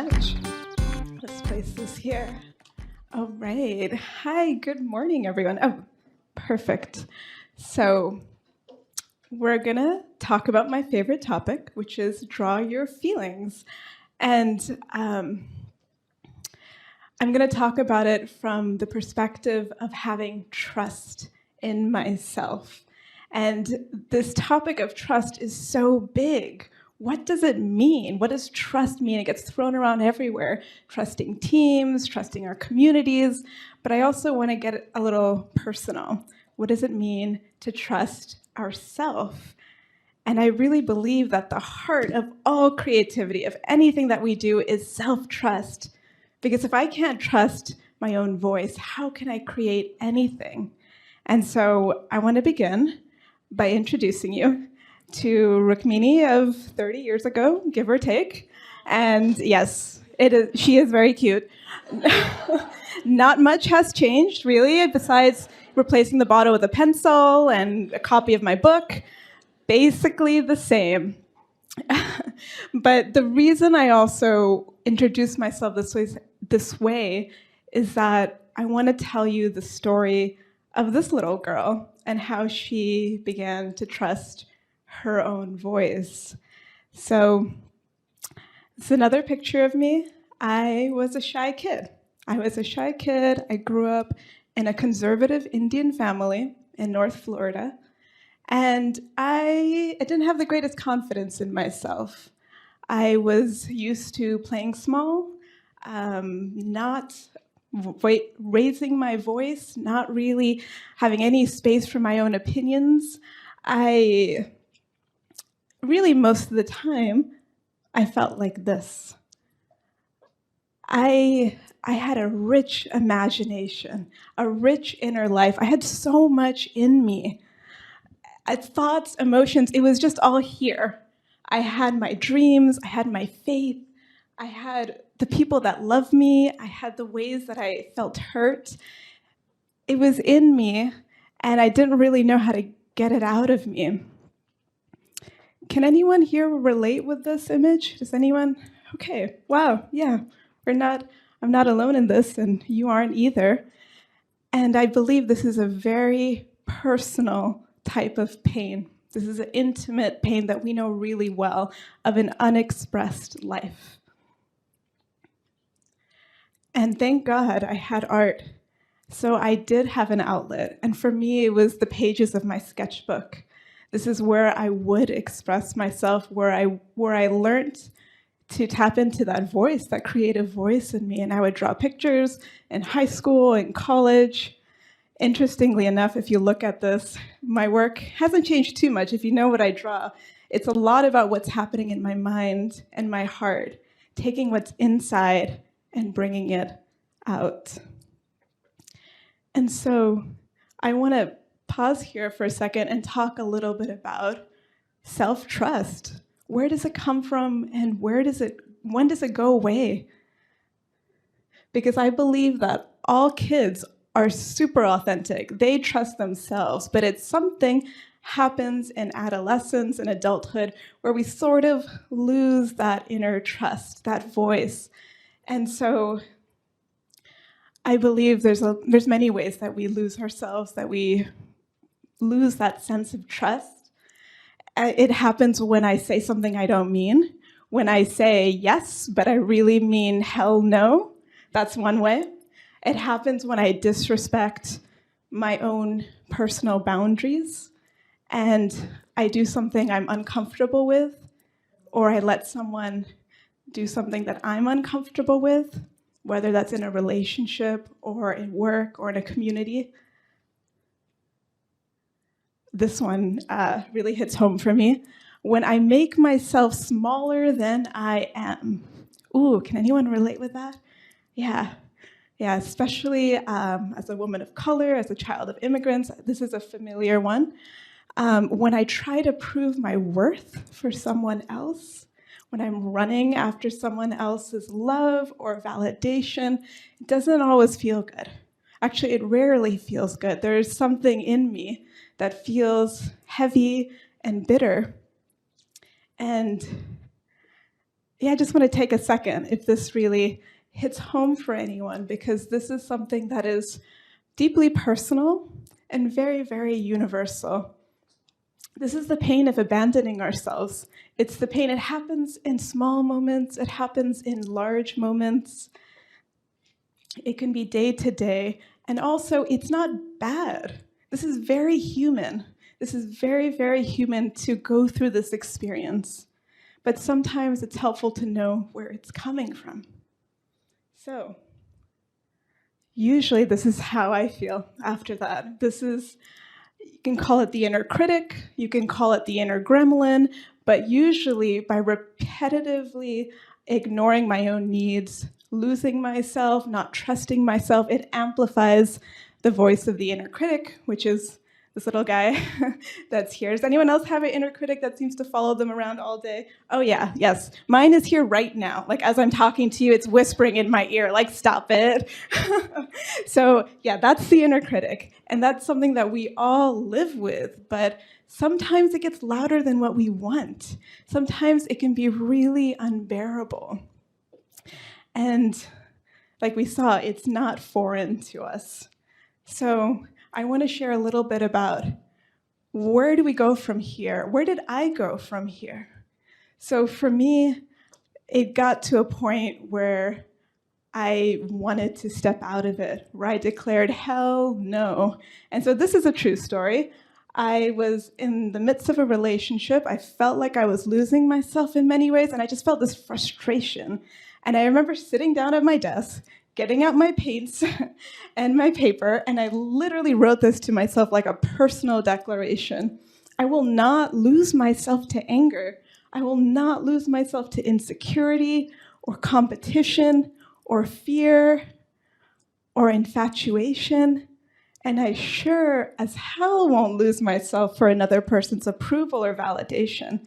much. Let's place this here. All right. Hi, good morning, everyone. Oh, perfect. So we're going to talk about my favorite topic, which is draw your feelings. And I'm going to talk about it from the perspective of having trust in myself. And this topic of trust is so big. What does it mean? What does trust mean? It gets thrown around everywhere. Trusting teams, trusting our communities. But I also want to get a little personal. What does it mean to trust ourselves? And I really believe that the heart of all creativity, of anything that we do, is self-trust. Because if I can't trust my own voice, how can I create anything? And so I want to begin by introducing you to Rukmini of 30 years ago, give or take. And yes, she is very cute. Not much has changed, really, besides replacing the bottle with a pencil and a copy of my book. Basically the same. But the reason I also introduce myself this way is that I want to tell you the story of this little girl and how she began to trust her own voice. So it's another picture of me. I was a shy kid. I grew up in a conservative Indian family in North Florida. And I didn't have the greatest confidence in myself. I was used to playing small, not raising my voice, not really having any space for my own opinions. Most of the time, I felt like this. I had a rich imagination, a rich inner life. I had so much in me. Thoughts, emotions, it was just all here. I had my dreams, I had my faith, I had the people that loved me, I had the ways that I felt hurt. It was in me, and I didn't really know how to get it out of me. Can anyone here relate with this image? Does anyone? Okay, wow, yeah. I'm not alone in this, and you aren't either. And I believe this is a very personal type of pain. This is an intimate pain that we know really well of an unexpressed life. And thank God I had art. So I did have an outlet. And for me, it was the pages of my sketchbook. This is where I would express myself, where I learned to tap into that voice, that creative voice in me. And I would draw pictures in high school and college. Interestingly enough, if you look at this, my work hasn't changed too much. If you know what I draw, it's a lot about what's happening in my mind and my heart, taking what's inside and bringing it out. And so I want to pause here for a second and talk a little bit about self-trust. Where does it come from, and when does it go away? Because I believe that all kids are super authentic. They trust themselves, but it's something happens in adolescence and adulthood where we sort of lose that inner trust, that voice. And so I believe there's many ways that we lose ourselves, that we lose that sense of trust. It happens when I say something I don't mean, when I say yes, but I really mean hell no. That's one way. It happens when I disrespect my own personal boundaries and I do something I'm uncomfortable with, or I let someone do something that I'm uncomfortable with, whether that's in a relationship or in work or in a community. This one really hits home for me. When I make myself smaller than I am. Ooh, can anyone relate with that? Yeah, especially as a woman of color, as a child of immigrants, this is a familiar one. When I try to prove my worth for someone else, when I'm running after someone else's love or validation, it doesn't always feel good. Actually, it rarely feels good. There's something in me that feels heavy and bitter. And I just want to take a second if this really hits home for anyone, because this is something that is deeply personal and very, very universal. This is the pain of abandoning ourselves. It's the pain. It happens in small moments. It happens in large moments. It can be day to day. And also, it's not bad. This is very human. This is very, very human to go through this experience. But sometimes it's helpful to know where it's coming from. So, usually this is how I feel after that. You can call it the inner critic, you can call it the inner gremlin, but usually by repetitively ignoring my own needs, losing myself, not trusting myself, it amplifies the voice of the inner critic, which is this little guy that's here. Does anyone else have an inner critic that seems to follow them around all day? Oh yeah, yes. Mine is here right now. Like as I'm talking to you, it's whispering in my ear, like stop it. So yeah, that's the inner critic. And that's something that we all live with, but sometimes it gets louder than what we want. Sometimes it can be really unbearable. And like we saw, it's not foreign to us. So I want to share a little bit about where do we go from here? Where did I go from here? So for me, it got to a point where I wanted to step out of it, where I declared, hell no. And so this is a true story. I was in the midst of a relationship. I felt like I was losing myself in many ways, and I just felt this frustration. And I remember sitting down at my desk, getting out my paints and my paper, and I literally wrote this to myself like a personal declaration. I will not lose myself to anger. I will not lose myself to insecurity or competition or fear or infatuation. And I sure as hell won't lose myself for another person's approval or validation.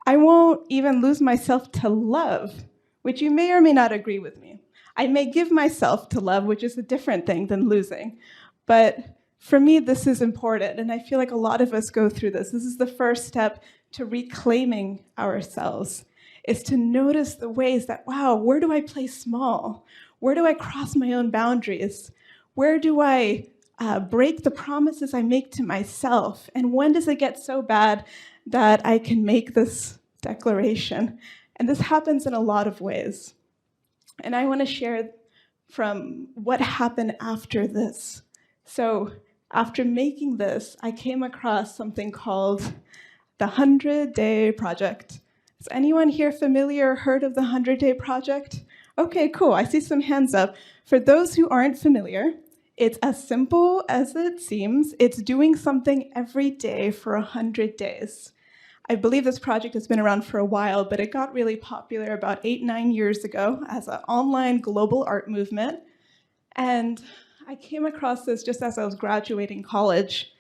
I won't even lose myself to love, which you may or may not agree with me. I may give myself to love, which is a different thing than losing. But for me, this is important, and I feel like a lot of us go through this. This is the first step to reclaiming ourselves, is to notice the ways that, wow, where do I play small? Where do I cross my own boundaries? Where do I break the promises I make to myself? And when does it get so bad that I can make this declaration? And this happens in a lot of ways. And I want to share from what happened after this. So after making this, I came across something called the 100-Day Project. Is anyone here familiar or heard of the 100-Day Project? Okay, cool. I see some hands up. For those who aren't familiar, it's as simple as it seems. It's doing something every day for 100 days. I believe this project has been around for a while, but it got really popular about 8-9 years ago as an online global art movement. And I came across this just as I was graduating college.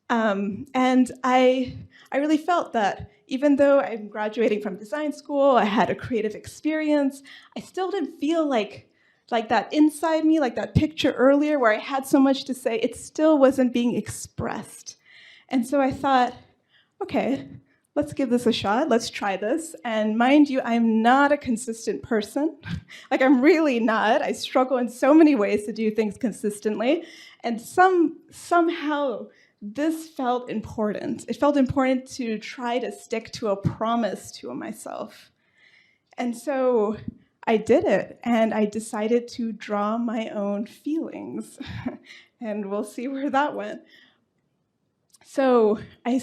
And I really felt that even though I'm graduating from design school, I had a creative experience, I still didn't feel like that inside me, like that picture earlier where I had so much to say, it still wasn't being expressed. And so I thought, okay, let's give this a shot. Let's try this. And mind you, I'm not a consistent person. Like, I'm really not. I struggle in so many ways to do things consistently. And somehow this felt important. It felt important to try to stick to a promise to myself. And so I did it, and I decided to draw my own feelings. And we'll see where that went. So I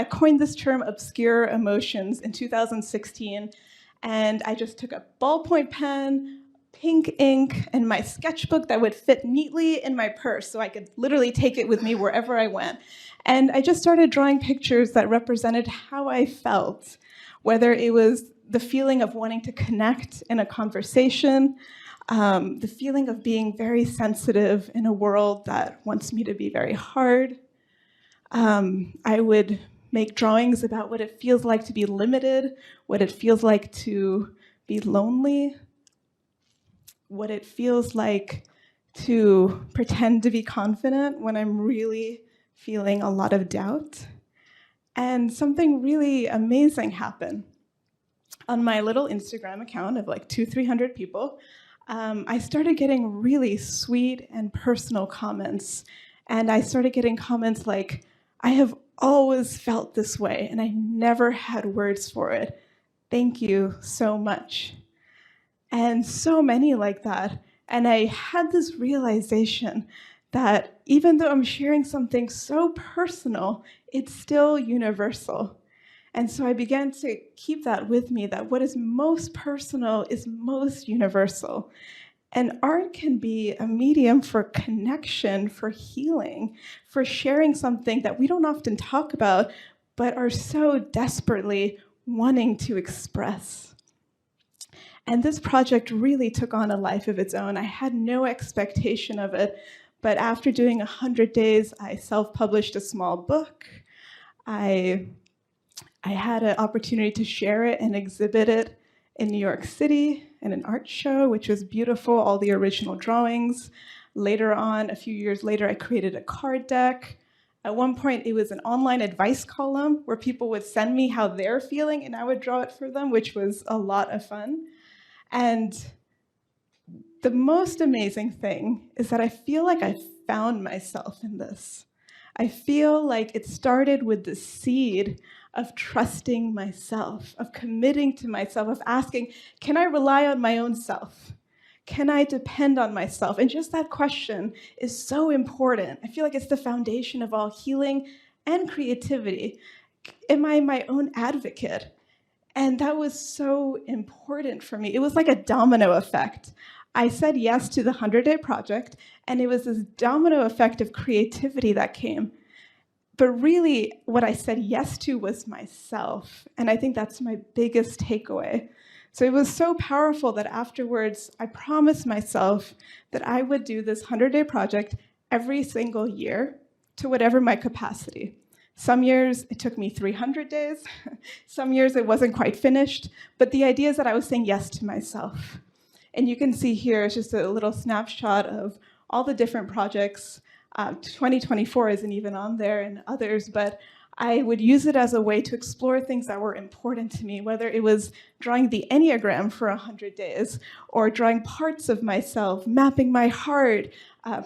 coined this term obscure emotions in 2016, and I just took a ballpoint pen, pink ink, and my sketchbook that would fit neatly in my purse so I could literally take it with me wherever I went. And I just started drawing pictures that represented how I felt, whether it was the feeling of wanting to connect in a conversation, the feeling of being very sensitive in a world that wants me to be very hard. I would make drawings about what it feels like to be limited, what it feels like to be lonely, what it feels like to pretend to be confident when I'm really feeling a lot of doubt. And something really amazing happened. on my little Instagram account of like 300 people, I started getting really sweet and personal comments. And I started getting comments like, I have always felt this way, and I never had words for it. Thank you so much. And so many like that. And I had this realization that even though I'm sharing something so personal, it's still universal. And so I began to keep that with me, that what is most personal is most universal. And art can be a medium for connection, for healing, for sharing something that we don't often talk about, but are so desperately wanting to express. And this project really took on a life of its own. I had no expectation of it, but after doing 100 days, I self-published a small book. I had an opportunity to share it and exhibit it in New York City in an art show, which was beautiful, all the original drawings. Later on, a few years later, I created a card deck. At one point, it was an online advice column where people would send me how they're feeling, and I would draw it for them, which was a lot of fun. And the most amazing thing is that I feel like I found myself in this. I feel like it started with the seed of trusting myself, of committing to myself, of asking, can I rely on my own self? Can I depend on myself? And just that question is so important. I feel like it's the foundation of all healing and creativity. Am I my own advocate? And that was so important for me. It was like a domino effect. I said yes to the 100-day project, and it was this domino effect of creativity that came. But really, what I said yes to was myself. And I think that's my biggest takeaway. So it was so powerful that afterwards, I promised myself that I would do this 100-day project every single year to whatever my capacity. Some years, it took me 300 days. Some years, it wasn't quite finished. But the idea is that I was saying yes to myself. And you can see here, it's just a little snapshot of all the different projects. 2024 isn't even on there and others, but I would use it as a way to explore things that were important to me, whether it was drawing the Enneagram for 100 days, or drawing parts of myself, mapping my heart,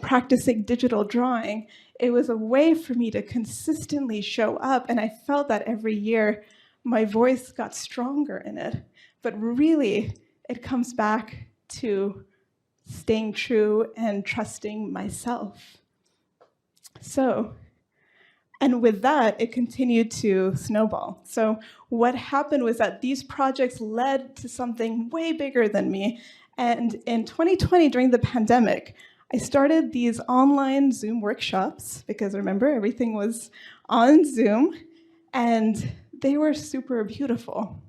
practicing digital drawing. It was a way for me to consistently show up, and I felt that every year my voice got stronger in it. But really, it comes back to staying true and trusting myself. So, and with that, it continued to snowball. So what happened was that these projects led to something way bigger than me. And in 2020, during the pandemic, I started these online Zoom workshops, because remember, everything was on Zoom, and they were super beautiful.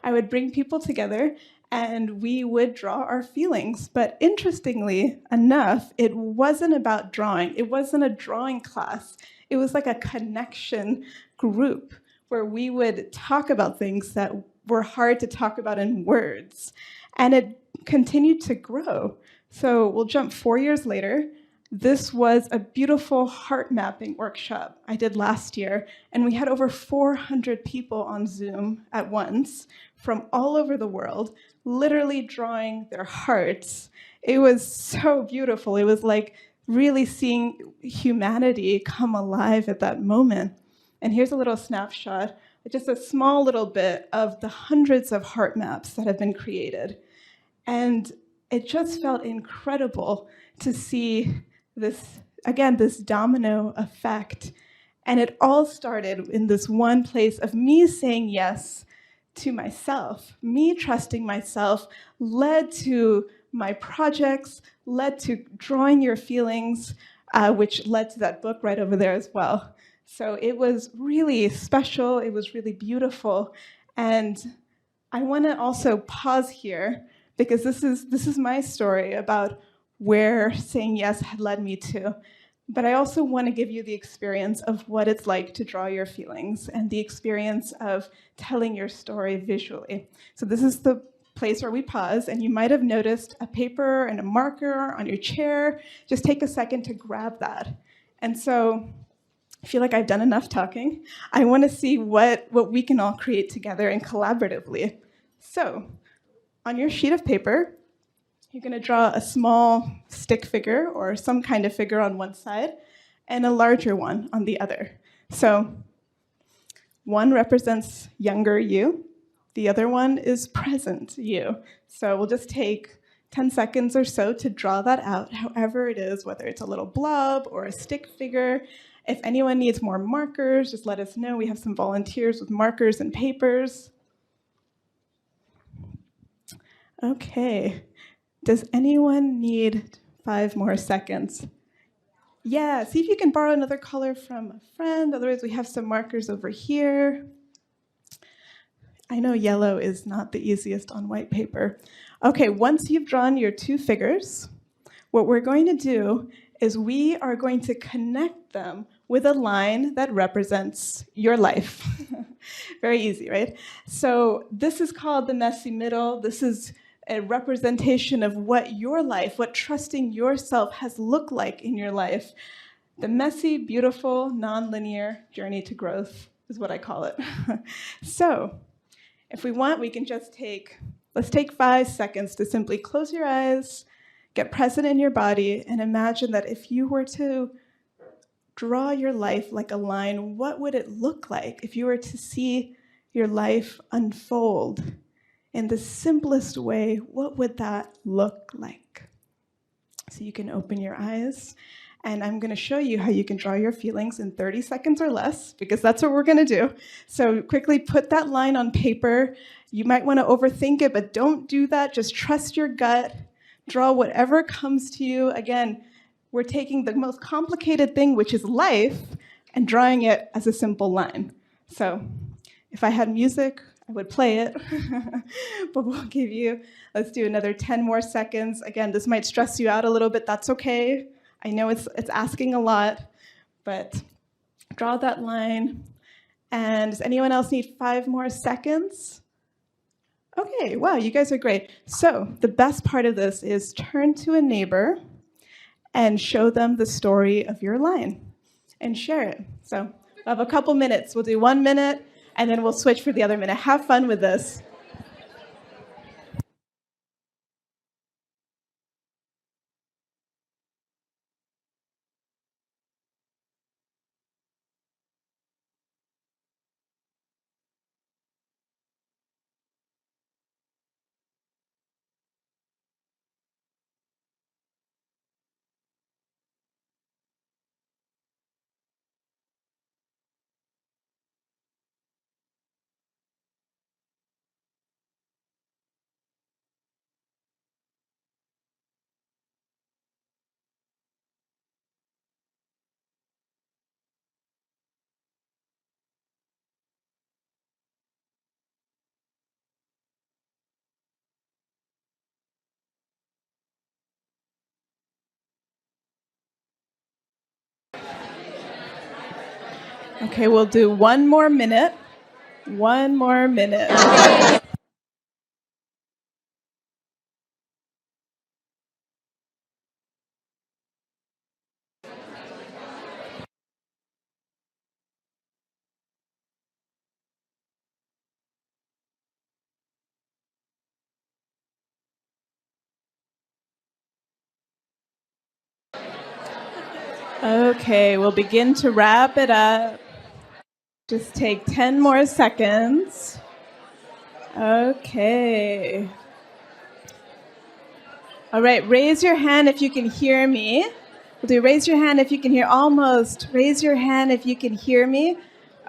I would bring people together, and we would draw our feelings. But interestingly enough, it wasn't about drawing. It wasn't a drawing class. It was like a connection group where we would talk about things that were hard to talk about in words. And it continued to grow. So we'll jump 4 years later. This was a beautiful heart mapping workshop I did last year, and we had over 400 people on Zoom at once from all over the world, literally drawing their hearts. It was so beautiful. It was like really seeing humanity come alive at that moment. And here's a little snapshot, just a small little bit of the hundreds of heart maps that have been created. And it just felt incredible to see this, again, this domino effect. And it all started in this one place of me saying yes to myself. Me trusting myself led to my projects, led to drawing your feelings, which led to that book right over there as well. So it was really special. It was really beautiful. And I want to also pause here, because this is my story about where saying yes had led me to. But I also want to give you the experience of what it's like to draw your feelings and the experience of telling your story visually. So this is the place where we pause, and you might have noticed a paper and a marker on your chair. Just take a second to grab that. And so I feel like I've done enough talking. I want to see what we can all create together and collaboratively. So on your sheet of paper, you're going to draw a small stick figure or some kind of figure on one side and a larger one on the other. So one represents younger you, the other one is present you. So we'll just take 10 seconds or so to draw that out, however it is, whether it's a little blob or a stick figure. If anyone needs more markers, just let us know. We have some volunteers with markers and papers. Okay. Does anyone need 5 more seconds? Yeah, see if you can borrow another color from a friend. Otherwise, we have some markers over here. I know yellow is not the easiest on white paper. Okay, once you've drawn your 2 figures, what we're going to do is we are going to connect them with a line that represents your life. Very easy, right? So this is called the messy middle. This is a representation of what your life, what trusting yourself has looked like in your life. The messy, beautiful, nonlinear journey to growth is what I call it. So if we want, we can just let's take 5 seconds to simply close your eyes, get present in your body, and imagine that if you were to draw your life like a line, what would it look like if you were to see your life unfold in the simplest way? What would that look like? So you can open your eyes, and I'm going to show you how you can draw your feelings in 30 seconds or less, because that's what we're going to do. So quickly put that line on paper. You might want to overthink it, but don't do that. Just trust your gut. Draw whatever comes to you. Again, we're taking the most complicated thing, which is life, and drawing it as a simple line. So if I had music, I would play it, but let's do another 10 more seconds. Again, this might stress you out a little bit. That's okay. I know it's asking a lot, but draw that line. And does anyone else need 5 more seconds? Okay, wow, you guys are great. So the best part of this is turn to a neighbor and show them the story of your line and share it. So we'll have a couple minutes. We'll do 1 minute, and then we'll switch for the other minute. Have fun with this. Okay, we'll do 1 more minute. 1 more minute. Okay, we'll begin to wrap it up. Just take 10 more seconds. Okay. All right, raise your hand if you can hear me. We'll do raise your hand if you can hear. Almost. Raise your hand if you can hear me.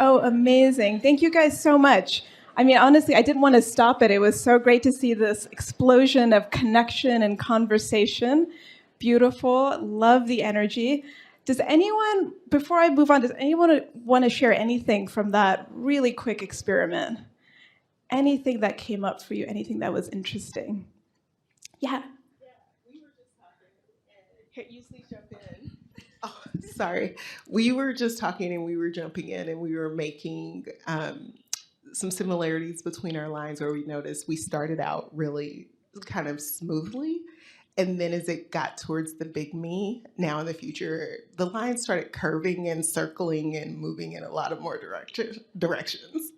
Oh, amazing. Thank you guys so much. I mean, honestly, I didn't want to stop it. It was so great to see this explosion of connection and conversation. Beautiful. Love the energy. Does anyone, before I move on, does anyone want to share anything from that really quick experiment? Anything that came up for you? Anything that was interesting? Yeah. We were just talking. Here, you please jump in. Oh, sorry. We were just talking and we were jumping in and we were making some similarities between our lines where we noticed we started out really kind of smoothly. And then as it got towards the big me, now in the future, the lines started curving and circling and moving in a lot of more directions.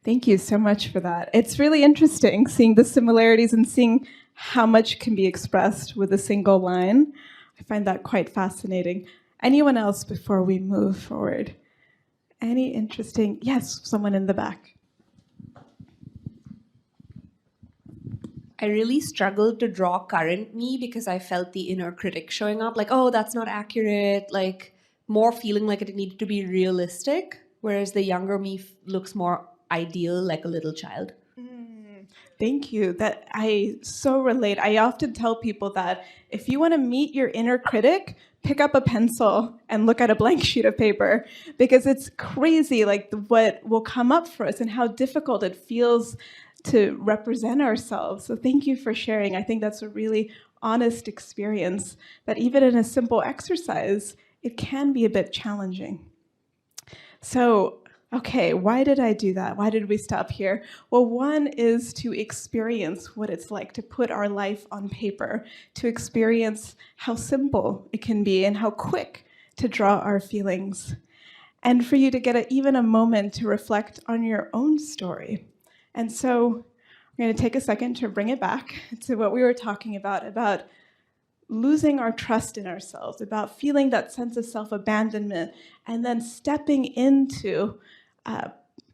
Thank you so much for that. It's really interesting seeing the similarities and seeing how much can be expressed with a single line. I find that quite fascinating. Anyone else before we move forward? Any interesting? Yes, someone in the back. I really struggled to draw current me because I felt the inner critic showing up, like, oh, that's not accurate, like more feeling like it needed to be realistic, whereas the younger me looks more ideal, like a little child. Thank you. That I so relate. I often tell people that if you want to meet your inner critic, pick up a pencil and look at a blank sheet of paper, because it's crazy like what will come up for us and how difficult it feels to represent ourselves. So thank you for sharing. I think that's a really honest experience, that even in a simple exercise, it can be a bit challenging. So, okay, why did I do that? Why did we stop here? Well, one is to experience what it's like to put our life on paper, to experience how simple it can be and how quick to draw our feelings, and for you to get even a moment to reflect on your own story. And so I'm going to take a second to bring it back to what we were talking about losing our trust in ourselves, about feeling that sense of self-abandonment, and then stepping into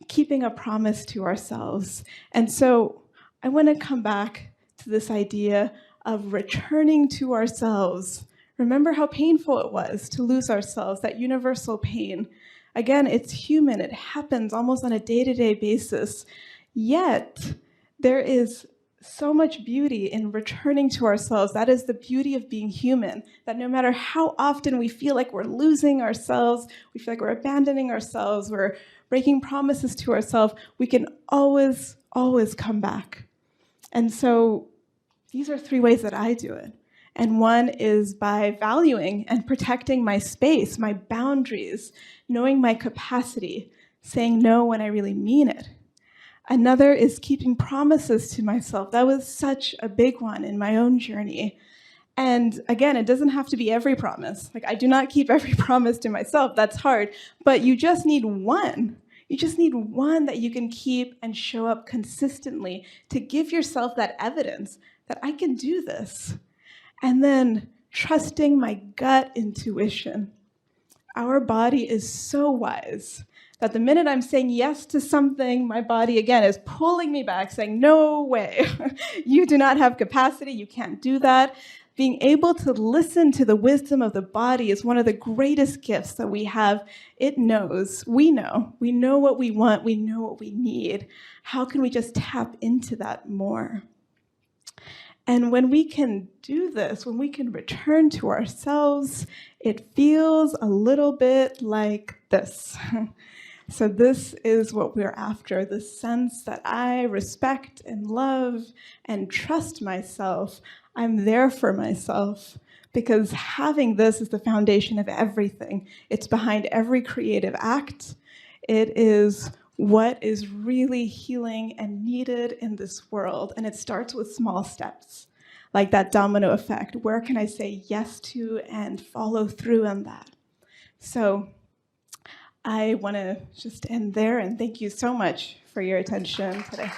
keeping a promise to ourselves. And so I want to come back to this idea of returning to ourselves. Remember how painful it was to lose ourselves, that universal pain. Again, it's human. It happens almost on a day-to-day basis. Yet, there is so much beauty in returning to ourselves. That is the beauty of being human, that no matter how often we feel like we're losing ourselves, we feel like we're abandoning ourselves, we're breaking promises to ourselves, we can always, always come back. And so these are 3 ways that I do it. And one is by valuing and protecting my space, my boundaries, knowing my capacity, saying no when I really mean it. Another is keeping promises to myself. That was such a big one in my own journey. And again, it doesn't have to be every promise. Like, I do not keep every promise to myself. That's hard. But you just need one. You just need one that you can keep and show up consistently to give yourself that evidence that I can do this. And then trusting my gut intuition. Our body is so wise that the minute I'm saying yes to something, my body, again, is pulling me back, saying, no way, you do not have capacity, you can't do that. Being able to listen to the wisdom of the body is one of the greatest gifts that we have. It knows, we know what we want, we know what we need. How can we just tap into that more? And when we can do this, when we can return to ourselves, it feels a little bit like this. So this is what we're after, the sense that I respect and love and trust myself. I'm there for myself, because having this is the foundation of everything. It's behind every creative act. It is what is really healing and needed in this world. And it starts with small steps, like that domino effect. Where can I say yes to and follow through on that? So I want to just end there, and thank you so much for your attention today.